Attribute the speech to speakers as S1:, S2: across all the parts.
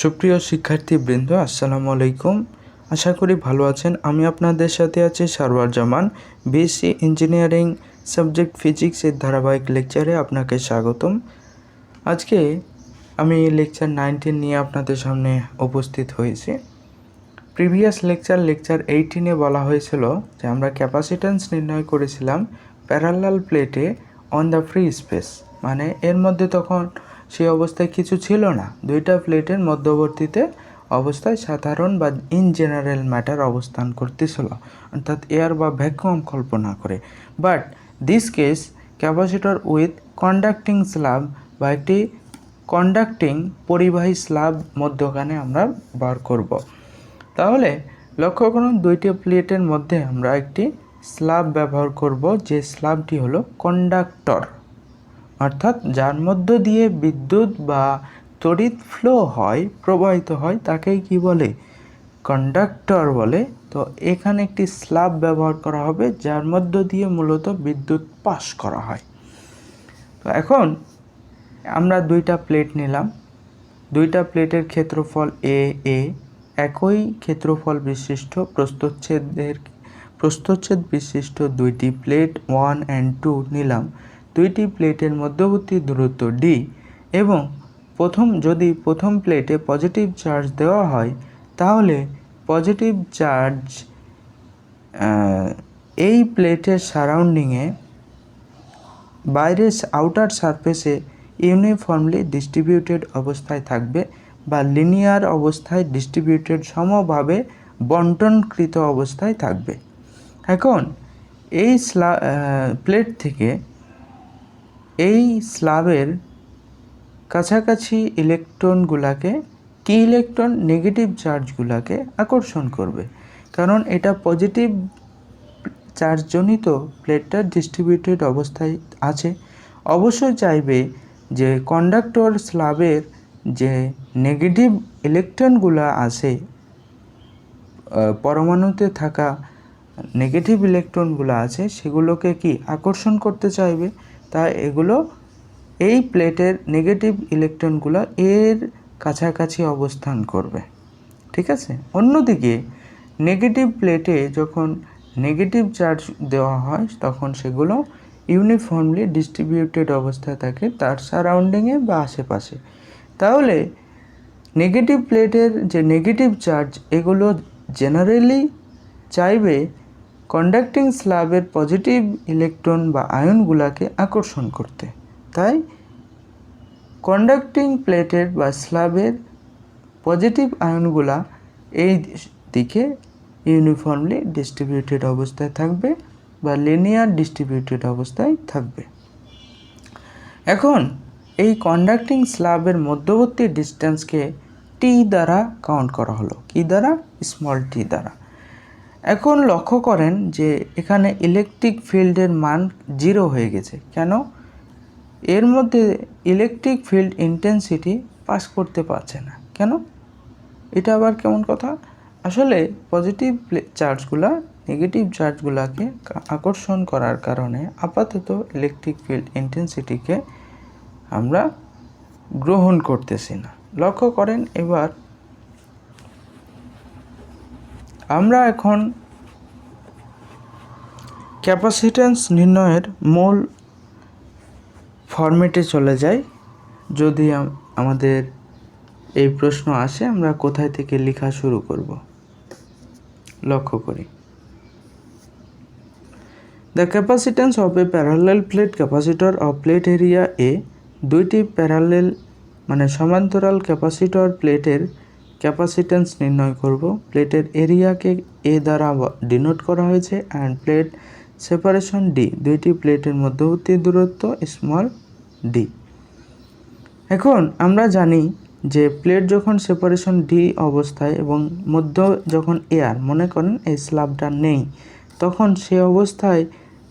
S1: সুপ্রিয় শিক্ষার্থীবৃন্দ, আসসালামু আলাইকুম। আশা করি ভালো আছেন। আমি আপনাদের সাথে আছি সারওয়ার জামান। B.Sc ইঞ্জিনিয়ারিং সাবজেক্ট ফিজিক্সের ধারাবাহিক লেকচারে আপনাকে স্বাগতম। আজকে আমি লেকচার 19 নিয়ে আপনাদের সামনে উপস্থিত হয়েছি। প্রিভিয়াস লেকচার 18-এ বলা হয়েছিল যে আমরা ক্যাপাসিট্যান্স নির্ণয় করেছিলাম প্যারালাল প্লেটে অন দ্য ফ্রি স্পেস, মানে এর মধ্যে তখন সেই অবস্থায় কিছু ছিল না, দুইটা প্লেটের মধ্যবর্তীতে অবস্থায় সাধারণ বা ইন জেনারেল ম্যাটার অবস্থান করতেছিল, অর্থাৎ এয়ার বা ভ্যাকুয়াম কল্পনা করে। But this case capacitor with conducting slab বা একটি কন্ডাক্টিং পরিবাহী স্ল্যাব মধ্যখানে আমরা বার করব। তাহলে লক্ষ্য করুন, দুইটি প্লেটের মধ্যে আমরা একটি স্ল্যাব ব্যবহার করব, যে স্ল্যাবটি হলো কন্ডাক্টর, অর্থাৎ যার মধ্য দিয়ে বিদ্যুৎ বা তড়িৎ ফ্লো হয়, প্রবাহিত হয়, তাকেই কি বলে? কন্ডাক্টর বলে। তো এখানে একটি স্ল্যাব ব্যবহার করা হবে যার মধ্য দিয়ে মূলত বিদ্যুৎ পাস করা হয়। তো এখন আমরা দুইটা প্লেট নিলাম, দুইটা প্লেটের ক্ষেত্রফল এ একই ক্ষেত্রফল বিশিষ্ট প্রস্থচ্ছেদ বিশিষ্ট দুইটি প্লেট 1 and 2 নিলাম। দুইটি প্লেটের মধ্যবর্তী দূরত্ব d এবং যদি প্রথম প্লেটে পজিটিভ চার্জ দেওয়া হয়, তাহলে পজিটিভ চার্জ এই প্লেটের সারাউন্ডিংয়ে বাইরের আউটার সারফেসে ইউনিফর্মলি ডিস্ট্রিবিউটেড অবস্থায় থাকবে বা লিনিয়ার অবস্থায় ডিস্ট্রিবিউটেড, সমভাবে বন্টনকৃত অবস্থায় থাকবে। এখন এই প্লেট থেকে এই স্ল্যাবের কাছাকাছি ইলেকট্রনগুলোকে কি ইলেকট্রন নেগেটিভ চার্জগুলোকে আকর্ষণ করবে, কারণ এটা পজিটিভ চার্জজনিত প্লেটটা ডিস্ট্রিবিউটেড অবস্থায় আছে। অবশ্যই চাইবে যে কন্ডাক্টর স্ল্যাবের যে নেগেটিভ ইলেকট্রনগুলো আছে, পরমাণুতে থাকা নেগেটিভ ইলেকট্রনগুলো আছে, সেগুলোকে কি আকর্ষণ করতে চাইবে। তাই এগুলো এই প্লেটের নেগেটিভ ইলেকট্রনগুলো এর কাছাকাছি অবস্থান করবে, ঠিক আছে। অন্যদিকে নেগেটিভ প্লেটে যখন নেগেটিভ চার্জ দেওয়া হয়, তখন সেগুলো ইউনিফর্মলি ডিস্ট্রিবিউটেড অবস্থায় থাকে তার সারাউন্ডিংয়ে বা আশেপাশে। তাহলে নেগেটিভ প্লেটের যে নেগেটিভ চার্জ, এগুলো জেনারেলি চাইবে কন্ডাক্টিং স্ল্যাবের পজিটিভ ইলেকট্রন বা আয়নগুলোকে আকর্ষণ করতে। তাই কন্ডাক্টিং প্লেটের বা স্ল্যাবের পজিটিভ আয়নগুলা এই দিকে ইউনিফর্মলি ডিস্ট্রিবিউটেড অবস্থায় থাকবে বা লিনিয়ার ডিস্ট্রিবিউটেড অবস্থায় থাকবে। এখন এই কন্ডাক্টিং স্ল্যাবের মধ্যবর্তী ডিস্টেন্সকে টি দ্বারা কাউন্ট করা হলো। কি দ্বারা? স্মল টি দ্বারা। এখন লক্ষ্য করেন যে এখানে ইলেকট্রিক ফিল্ডের মান 0 হয়ে গেছে। কেন? এর মধ্যে ইলেকট্রিক ফিল্ড ইন্টেন্সিটি পাস করতে পারছে না। কেন? এটা আবার কেমন কথা? আসলে পজিটিভ চার্জগুলা নেগেটিভ চার্জগুলোকে আকর্ষণ করার কারণে আপাতত ইলেকট্রিক ফিল্ড ইন্টেন্সিটিকে আমরা গ্রহণ করতেছি না। লক্ষ্য করেন, এবার আমরা এখন ক্যাপাসিট্যান্স নির্ণয়ের মূল ফরম্যাটে চলে যাই। যদি আমাদের এই প্রশ্ন আসে, আমরা কোথায় থেকে লেখা শুরু করব? লক্ষ্য করি, the capacitance of a parallel plate capacitor of plate area A. দুইটি প্যারালেল মানে সমান্তরাল ক্যাপাসিটর প্লেটের ক্যাপাসিট্যান্স নির্ণয় করব। প্লেটের এরিয়াকে এ দ্বারা ডিনোট করা হয়েছে অ্যান্ড প্লেট সেপারেশন ডি, দুইটি প্লেটের মধ্যবর্তী দূরত্ব স্মল ডি। এখন আমরা জানি যে প্লেট যখন সেপারেশন ডি অবস্থায় এবং মধ্য যখন এয়ার, মনে করেন এই স্ল্যাবটা নেই, তখন সে অবস্থায়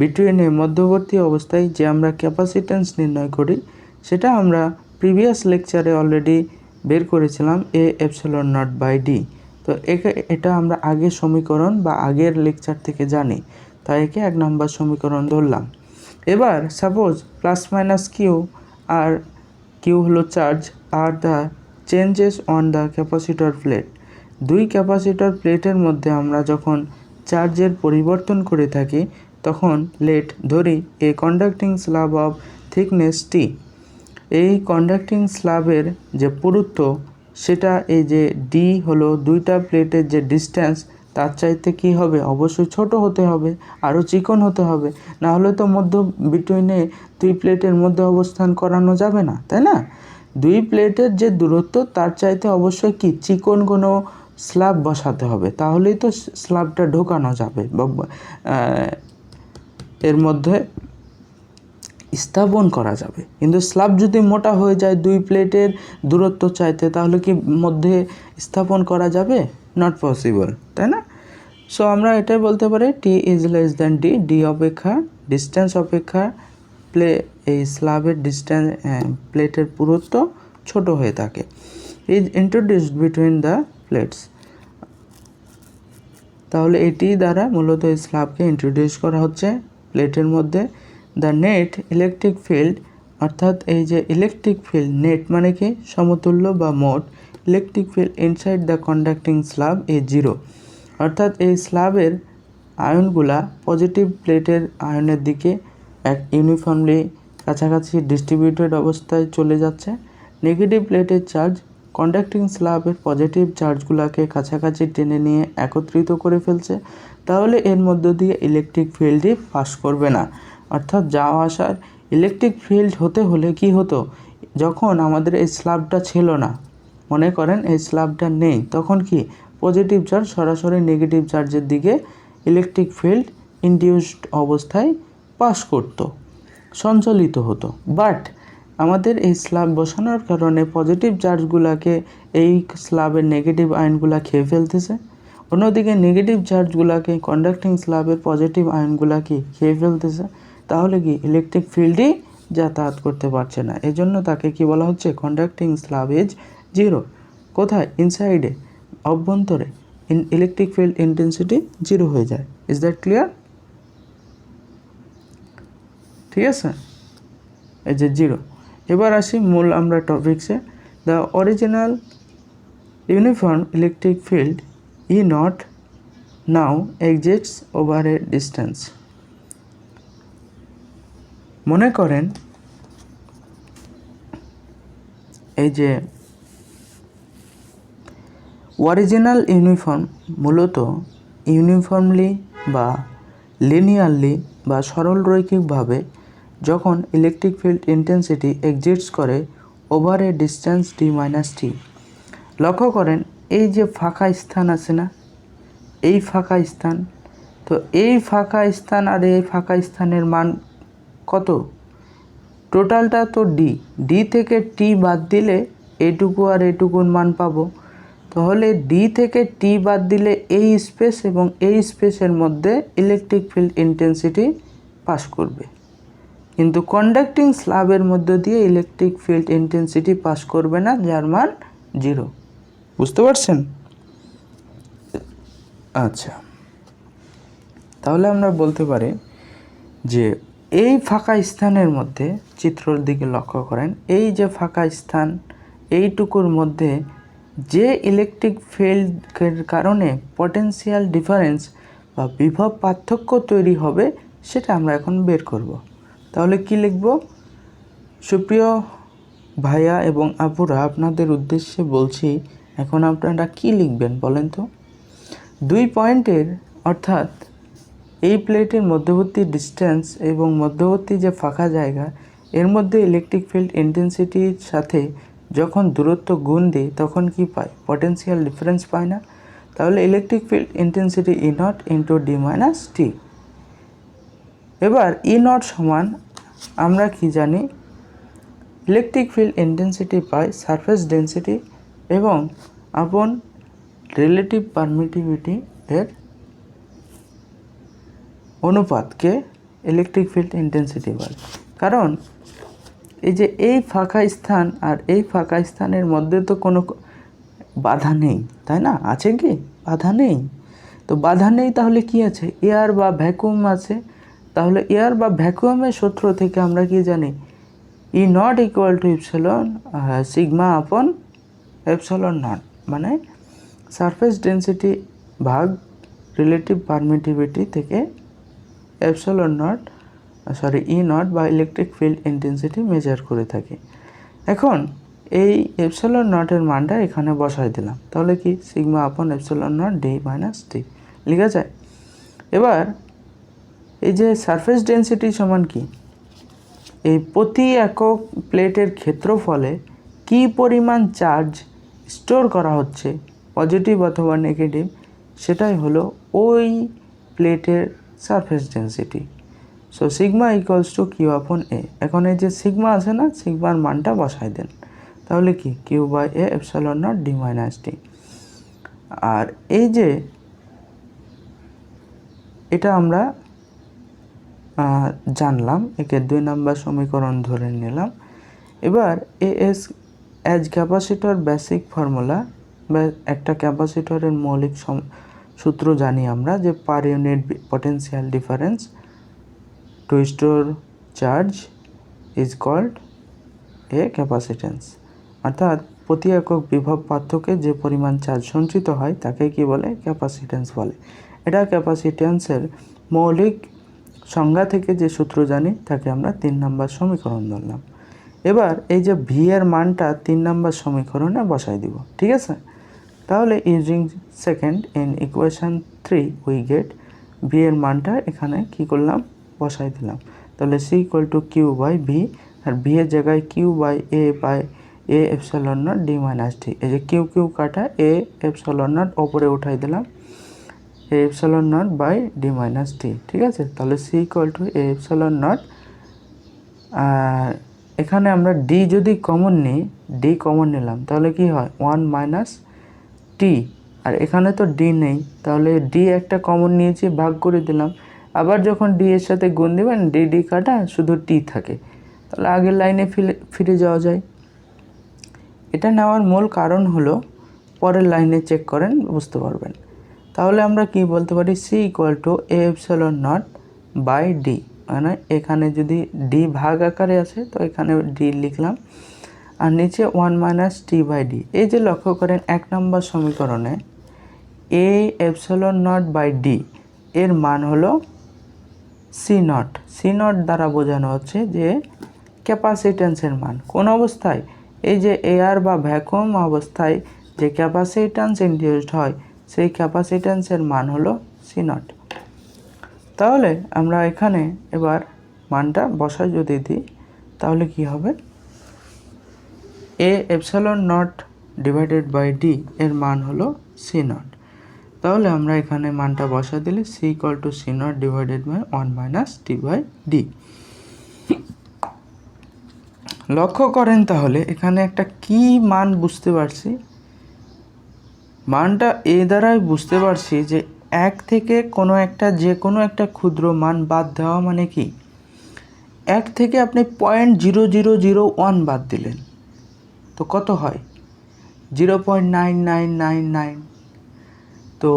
S1: বিটুইনে মধ্যবর্তী অবস্থায় যে আমরা ক্যাপাসিট্যান্স নির্ণয় করি, সেটা আমরা প্রিভিয়াস লেকচারে অলরেডি বের করেছিলাম এ এপসিলন নট বাই ডি। তো এটা আমরা আগের সমীকরণ বা আগের লেকচার থেকে জানি, তাই একে 1 নম্বর সমীকরণ ধরলাম। এবার সাপোজ প্লাস মাইনাস কিউ, আর কিউ হলো charge, are the changes on the capacitor plate. দুই ক্যাপাসিটর প্লেটের মধ্যে আমরা যখন চার্জের পরিবর্তন করে থাকি তখন লেট ধরি এ কন্ডাক্টিং স্ল্যাব অফ থিকনেস টি। এই কন্ডাক্টিং স্ল্যাবের যে পুরুত্ব সেটা এই যে ডি হলো দুইটা প্লেটের যে ডিস্ট্যান্স তার চাইতে কি হবে, অবশ্যই ছোট হতে হবে, আরও চিকন হতে হবে, না হলে তো মধ্য বিটুইনে দুই প্লেটের মধ্যে অবস্থান করানো যাবে না, তাই না? দুই প্লেটের যে দূরত্ব তার চাইতে অবশ্যই কি চিকন কোনো স্ল্যাব বসাতে হবে, তাহলেই তো স্ল্যাবটা ঢোকানো যাবে বা এর মধ্যে স্থাপন করা যাবে। কিন্তু স্ল্যাব যদি মোটা হয়ে যায় দুই প্লেটের দূরত্ব চাইতে, তাহলে কি মধ্যে স্থাপন করা যাবে? নট পসিবল, তাই না? সো আমরা এটাই বলতে পারি T is less than D, D অপেক্ষা ডিস্টেন্স অপেক্ষা এই স্ল্যাবের ডিস্টেন্স প্লেটের পুরুত্ব ছোট হয়ে থাকে। Is introduced between the plates. তাহলে এটি দ্বারা মূলত এই স্ল্যাবকে ইন্ট্রোডিউস করা হচ্ছে প্লেটের মধ্যে। দ্য নেট ইলেকট্রিক ফিল্ড, অর্থাৎ এই যে ইলেকট্রিক ফিল্ড, নেট মানে কি সমতুল্য বা মোট, electric field inside the conducting slab A zero, অর্থাৎ এই স্ল্যাবের আয়নগুলা পজিটিভ প্লেটের আয়নের দিকে এক ইউনিফর্মলি কাছাকাছি ডিস্ট্রিবিউটেড অবস্থায় চলে যাচ্ছে। নেগেটিভ প্লেটের চার্জ কন্ডাক্টিং স্ল্যাবের পজিটিভ চার্জগুলোকে কাছাকাছি টেনে নিয়ে একত্রিত করে ফেলছে, তাহলে এর মধ্য দিয়ে ইলেকট্রিক ফিল্ডই পাস করবে না। অর্থাৎ যাওয়া আসার ইলেকট্রিক ফিল্ড হতে হলে কি হতো, যখন আমাদের এই স্ল্যাবটা ছিল না, মনে করেন এই স্ল্যাবটা নেই, তখন কি পজিটিভ চার্জ সরাসরি নেগেটিভ চার্জের দিকে ইলেকট্রিক ফিল্ড ইনডিউসড অবস্থায় পাস করত, সঞ্চালিত হতো। বাট আমাদের এই স্ল্যাব বসানোর কারণে পজিটিভ চার্জগুলোকে এই স্ল্যাবের নেগেটিভ আয়নগুলো খেয়ে ফেলতেছে, অন্যদিকে নেগেটিভ চার্জগুলোকে কন্ডাক্টিং স্ল্যাবের পজিটিভ আয়নগুলোকে খেয়ে ফেলতেছে, তাহলে কি ইলেকট্রিক ফিল্ডই যাতায়াত করতে পারছে না। এজন্য তাকে কি বলা হচ্ছে, কন্ডাক্টিং স্ল্যাব ইজ জিরো। কোথায়? ইনসাইডে, অভ্যন্তরে ইলেকট্রিক ফিল্ড ইন্টেন্সিটি জিরো হয়ে যায়। Is that clear? ঠিক আছে, এই যে জিরো। এবার আসি মূল আমরা টপিকসে। The original uniform electric field E naught now exists over a distance. মনে করেন এই যে অরিজিনাল ইউনিফর্ম মূলত ইউনিফর্মলি বা লিনিয়ারলি বা সরলরৈখিকভাবে যখন ইলেকট্রিক ফিল্ড ইন্টেন্সিটি এক্সিস্টস করে over a distance D minus T. লক্ষ্য করেন এই যে ফাঁকা স্থান আছে না, এই ফাঁকা স্থান, তো এই ফাঁকা স্থান আর এই ফাঁকা স্থানের মান কত? টোটালটা তো ডি, ডি থেকে টি বাদ দিলে এটুকু আর এটুকুর মান পাবো। তাহলে ডি থেকে টি বাদ দিলে এই স্পেস এবং এই স্পেসের মধ্যে ইলেকট্রিক ফিল্ড ইন্টেন্সিটি পাস করবে, কিন্তু কন্ডাক্টিং স্ল্যাবের মধ্য দিয়ে ইলেকট্রিক ফিল্ড ইন্টেন্সিটি পাস করবে না, যার মান জিরো। বুঝতে পারছেন? আচ্ছা, তাহলে আমরা বলতে পারি যে এই ফাঁকা স্থানের মধ্যে, চিত্রের দিকে লক্ষ্য করেন, এই যে ফাঁকা স্থান এইটুকুর মধ্যে যে ইলেকট্রিক ফিল্ডের কারণে পটেনশিয়াল ডিফারেন্স বা বিভব পার্থক্য তৈরি হবে সেটা আমরা এখন বের করব। তাহলে কি লিখব? সুপ্রিয় ভাইয়া এবং আপুরা, আপনাদের উদ্দেশ্যে বলছি, এখন আপনারা কি লিখবেন বলেন তো? দুই পয়েন্টের, অর্থাৎ এই প্লেটের মধ্যবর্তী ডিস্টেন্স এবং মধ্যবর্তী যে ফাঁকা জায়গা, এর মধ্যে ইলেকট্রিক ফিল্ড ইন্টেন্সিটির সাথে যখন দূরত্ব গুণ দিই তখন কি পাই? পটেনশিয়াল ডিফারেন্স পাই না? তাহলে electric field intensity E naught into D minus T. এবার ই নট সমান আমরা কি জানি, ইলেকট্রিক ফিল্ড ইন্টেন্সিটি পাই সারফেস ডেন্সিটি এবং আপন রিলেটিভ পারমিটিভিটি এর অনুপাতকে ইলেকট্রিক ফিল্ড ইন্টেন্সিটি বলে। কারণ এই যে এই ফাঁকা স্থান আর এই ফাঁকা স্থানের মধ্যে তো কোনো বাধা নেই, তাই না? আছে কি? বাধা নেই। তো বাধা নেই, তাহলে কি আছে? এয়ার বা ভ্যাকুয়াম আছে। তাহলে এয়ার বা ভ্যাকুয়ামের সূত্র থেকে আমরা কি জানি? E naught equal to epsilon sigma upon epsilon naught মানে সারফেস ডেন্সিটি ভাগ রিলেটিভ পারমিটিভিটি থেকে এপসিলন নট ই নট বা ইলেকট্রিক ফিল্ড ইন্টেন্সিটি মেজার করে থাকি। এখন এই এপসিলন নটের মানটা এখানে বসাই দিলাম, তাহলে কি sigma upon epsilon naught D minus টি লেখা যায়। এবার এই যে সারফেস ডেন্সিটি সমান কি, এই প্রতি একক প্লেটের ক্ষেত্রফলে কি পরিমাণ চার্জ স্টোর করা হচ্ছে, পজিটিভ অথবা নেগেটিভ, সেটাই হলো ওই প্লেটের surface density. So sigma equals to q upon A. এখন এই যে সিগমা আছে না, সিগমার মানটা বসাই দেন, তাহলে কি Q by A epsilon naught D minus T. আর এই যে এটা আমরা জানলাম, একে 2 নম্বর সমীকরণ ধরে নিলাম। এবার as as capacitor basic formula বা একটা ক্যাপাসিটরের মৌলিক সূত্র জানি আমরা, যে per unit potential difference to store charge is called a capacitance. অর্থাৎ প্রতি একক বিভব পার্থক্যে যে পরিমাণ চার্জ সঞ্চিত হয় তাকে কি বলে, ক্যাপাসিটেন্স বলে। এটা ক্যাপাসিটেন্সের মৌলিক সংজ্ঞা থেকে যে সূত্র জানি তাকে আমরা 3 নম্বর সমীকরণ ধরলাম। এবার এই যে ভি এর মানটা 3 নম্বর সমীকরণে বসাই দিব, ঠিক আছে। তাহলে using second in equation 3 we get V এর মানটা এখানে কি করলাম, বসাই দিলাম। তাহলে C equal to Q by V, আর ভি এর জায়গায় Q by A epsilon naught D minus T. এই যে কিউ কিউ কাটা, এ এপসিলন নট ওপরে উঠাই দিলাম, A epsilon naught by D minus T, ঠিক আছে। তাহলে C equal to A epsilon naught, আর এখানে আমরা ডি যদি কমন নিই, ডি কমন নিলাম, তাহলে কি হয় 1 মাইনাস টি, আর এখানে তো ডি নেই, তাহলে ডি একটা কমন নিয়েছি, ভাগ করে দিলাম। আবার যখন ডি এর সাথে গুণ দেবেন, ডি ডি কাটা শুধু টি থাকে, তাহলে আগের লাইনে ফিরে যাওয়া যায়। এটা নেওয়ার মূল কারণ হলো, পরের লাইনে চেক করেন বুঝতে পারবেন। তাহলে আমরা কি বলতে পারি, C equal to A epsilon naught by D, মানে এখানে যদি ডি ভাগ আকারে আছে তো এখানে ডি লিখলাম, আর নিচে 1 মাইনাস টি বাই ডি। এই যে লক্ষ্য করেন 1 নম্বর সমীকরণে এ এপসিলন নট বাই ডি এর মান হলো সি নট। সি নট দ্বারা বোঝানো হচ্ছে যে ক্যাপাসিটেন্সের মান। কোন অবস্থায়, এই যে এয়ার বা ভ্যাকুয়াম অবস্থায় যে ক্যাপাসিটেন্স ইনডিউসড হয়, সেই ক্যাপাসিটেন্সের মান হলো সি নট। তাহলে আমরা এখানে এবার মানটা বসাই যদি দিই, তাহলে কি হবে, A epsilon naught divided by D এর মান হলো সি নট। তাহলে আমরা এখানে মানটা বসা দিলে C equal to C naught divided by 1 minus t by D. লক্ষ্য করেন তাহলে এখানে একটা কি মান বুঝতে পারছি, মানটা এ দ্বারাই বুঝতে পারছি যে 1 থেকে যে কোনো একটা ক্ষুদ্র মান বাদ দেওয়া, মানে কি 1 থেকে আপনি 0.0001 বাদ দিলেন তো কত হয়, 0.9999। তো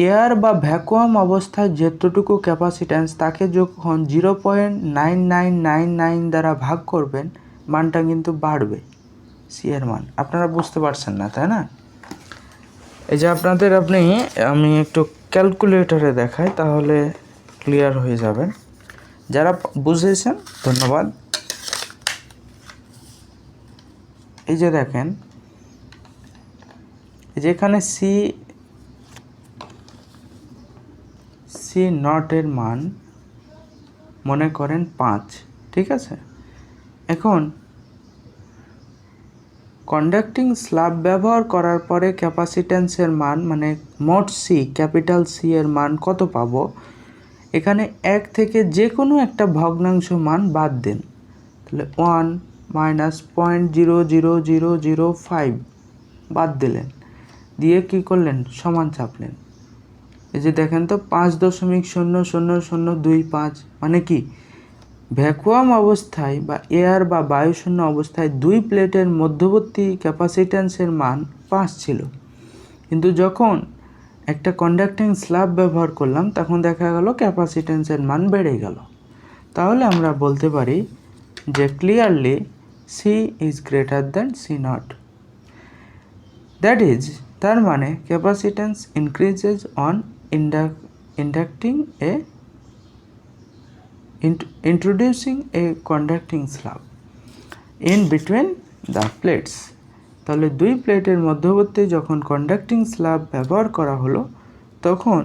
S1: এয়ার বা ভ্যাকুয়াম অবস্থায় যতটুকু ক্যাপাসিট্যান্স, তাকে যখন 0.9999 দ্বারা ভাগ করবেন, মানটা কিন্তু বাড়বে, সি এর মান। আপনারা বুঝতে পারছেন না, তাই না? এই যে আমি একটু ক্যালকুলেটরে দেখাই, তাহলে ক্লিয়ার হয়ে যাবেন। যারা বুঝেছেন ধন্যবাদ। এই যে দেখেন, যেখানে সি নটের মান মনে করেন 5, ঠিক আছে। এখন কন্ডাক্টিং স্ল্যাব ব্যবহার করার পরে ক্যাপাসিট্যান্সের মান, মানে মোট সি, ক্যাপিটাল সি এর মান কত পাবো, এখানে 1 থেকে যে কোনো একটা ভগ্নাংশ মান বাদ দেন, তাহলে 1 মাইনাস 0.00005 বাদ দিলেন, দিয়ে কি করলেন, সমান চাপলেন। এই যে দেখেন তো 5.00025, মানে কি ভ্যাকুয়াম অবস্থায় বা এয়ার বা বায়ুশূন্য অবস্থায় 2 প্লেটের মধ্যবর্তী ক্যাপাসিট্যান্সের মান 5 ছিল, কিন্তু যখন একটা কন্ডাক্টিং স্ল্যাব ব্যবহার করলাম তখন দেখা গেল ক্যাপাসিট্যান্সের মান বেড়ে গেল। তাহলে আমরা বলতে পারি যে clearly C is greater than C naught. That is, তার মানে capacitance increases on inducting a introducing a conducting slab in between the plates। তাহলে দুই প্লেটের মধ্যবর্তী যখন কন্ডাক্টিং স্ল্যাব ব্যবহার করা হলো তখন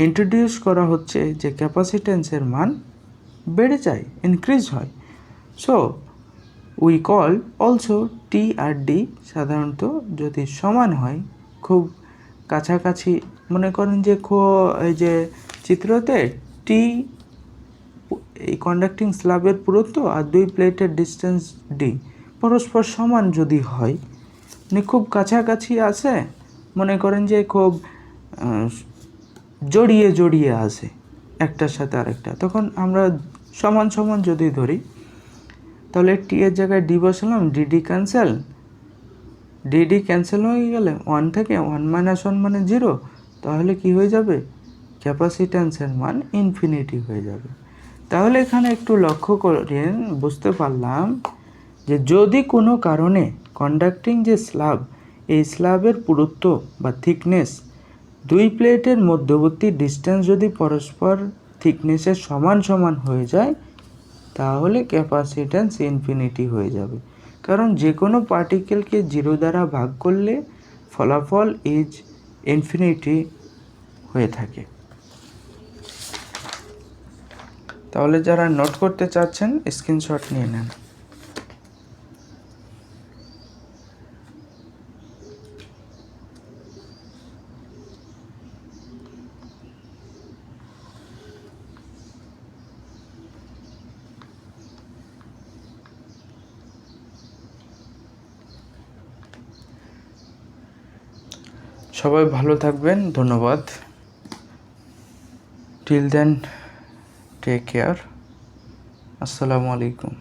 S1: ইন্ট্রোডিউস করা হচ্ছে যে ক্যাপাসিট্যান্সের মান বেড়ে যায়, ইনক্রিজ হয়। So we call also t আর ডি সাধারণত যদি সমান হয়, খুব কাছাকাছি, মনে করেন যে এই যে চিত্রতে টি এই কন্ডাক্টিং স্ল্যাবের পুরুত্ব আর দুই প্লেটের ডিস্টেন্স ডি পরস্পর সমান যদি হয়, মানে খুব কাছাকাছি আছে, মনে করেন যে খুব জড়িয়ে জড়িয়ে আছে একটার সাথে আরেকটা, তখন আমরা সমান সমান যদি ধরি তাহলে টি এর জায়গায় ডি বসালাম, ডিডি ক্যান্সেল হয়ে গেলে 1 থেকে 1 - 1 মানে 0, তাহলে কি হয়ে যাবে, ক্যাপাসিট্যান্সের মান ইনফিনিটি হয়ে যাবে। তাহলে এখানে একটু লক্ষ্য করেন, বুঝতে পারলাম যে যদি কোনো কারণে কন্ডাক্টিং যে স্ল্যাব, এই স্ল্যাবের পুরুত্ব বা থিকনেস দুই প্লেটের মধ্যবর্তী ডিস্টেন্স যদি পরস্পর থিকনেসের সমান সমান হয়ে যায় তাহলে ক্যাপাসিট্যান্স ইনফিনিটি হয়ে যাবে। কারণ যে কোনো পার্টিকেলকে 0 দ্বারা ভাগ করলে ফলাফল ইজ ইনফিনিটি হয়ে থাকে। তাহলে যারা নোট করতে চাচ্ছেন স্ক্রিনশট নিয়ে নেন। সবাই ভালো থাকবেন, ধন্যবাদ। টিল দেন টেক কেয়ার, আসসালামু আলাইকুম।